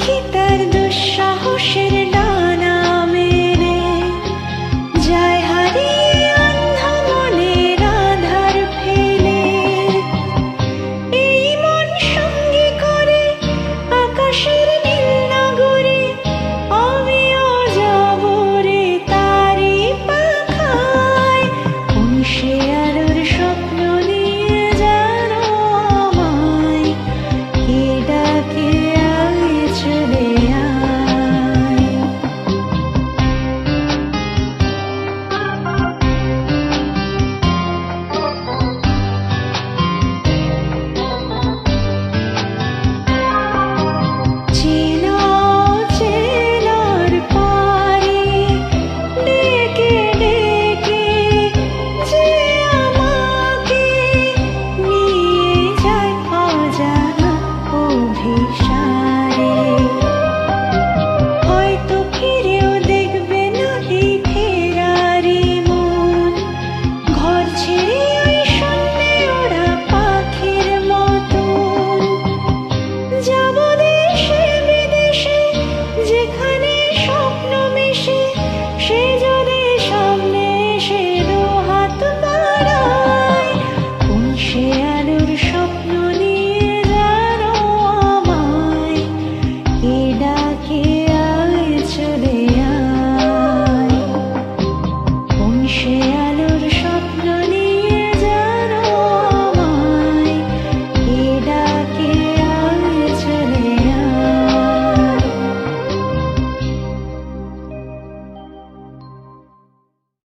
পাখি তার দুঃসাহসের ডানা মেলে যায় হারিয়ে অন্ধ মনের আধার ফেলে। এই মন সঙ্গে করে আকাশের নীল নগরে আমিও যাব রে তারি পাখায়। কোন সে আলোর স্বপ্ন নিয়ে জানো আমায়, কে ডাকে আয় চলে আয়। চেনা চেনার পারে ডেকে ডেকে যে আমাকে নিয়ে যায় অজানা অভিসারে। হয়তো ফিরেও দেখবে না এই ফেরারি মন, ঘর ছেড়ে ওই শূন্যে ওড়া পাখির মতন। যাব দেশে বিদেশে যেখানে স্বপ্ন মিশে, সে যদি সামনে এসে দু হাত বাড়ায়। কোন সে আলোর স্বপ্ন নিয়ে জানো আমায়, কে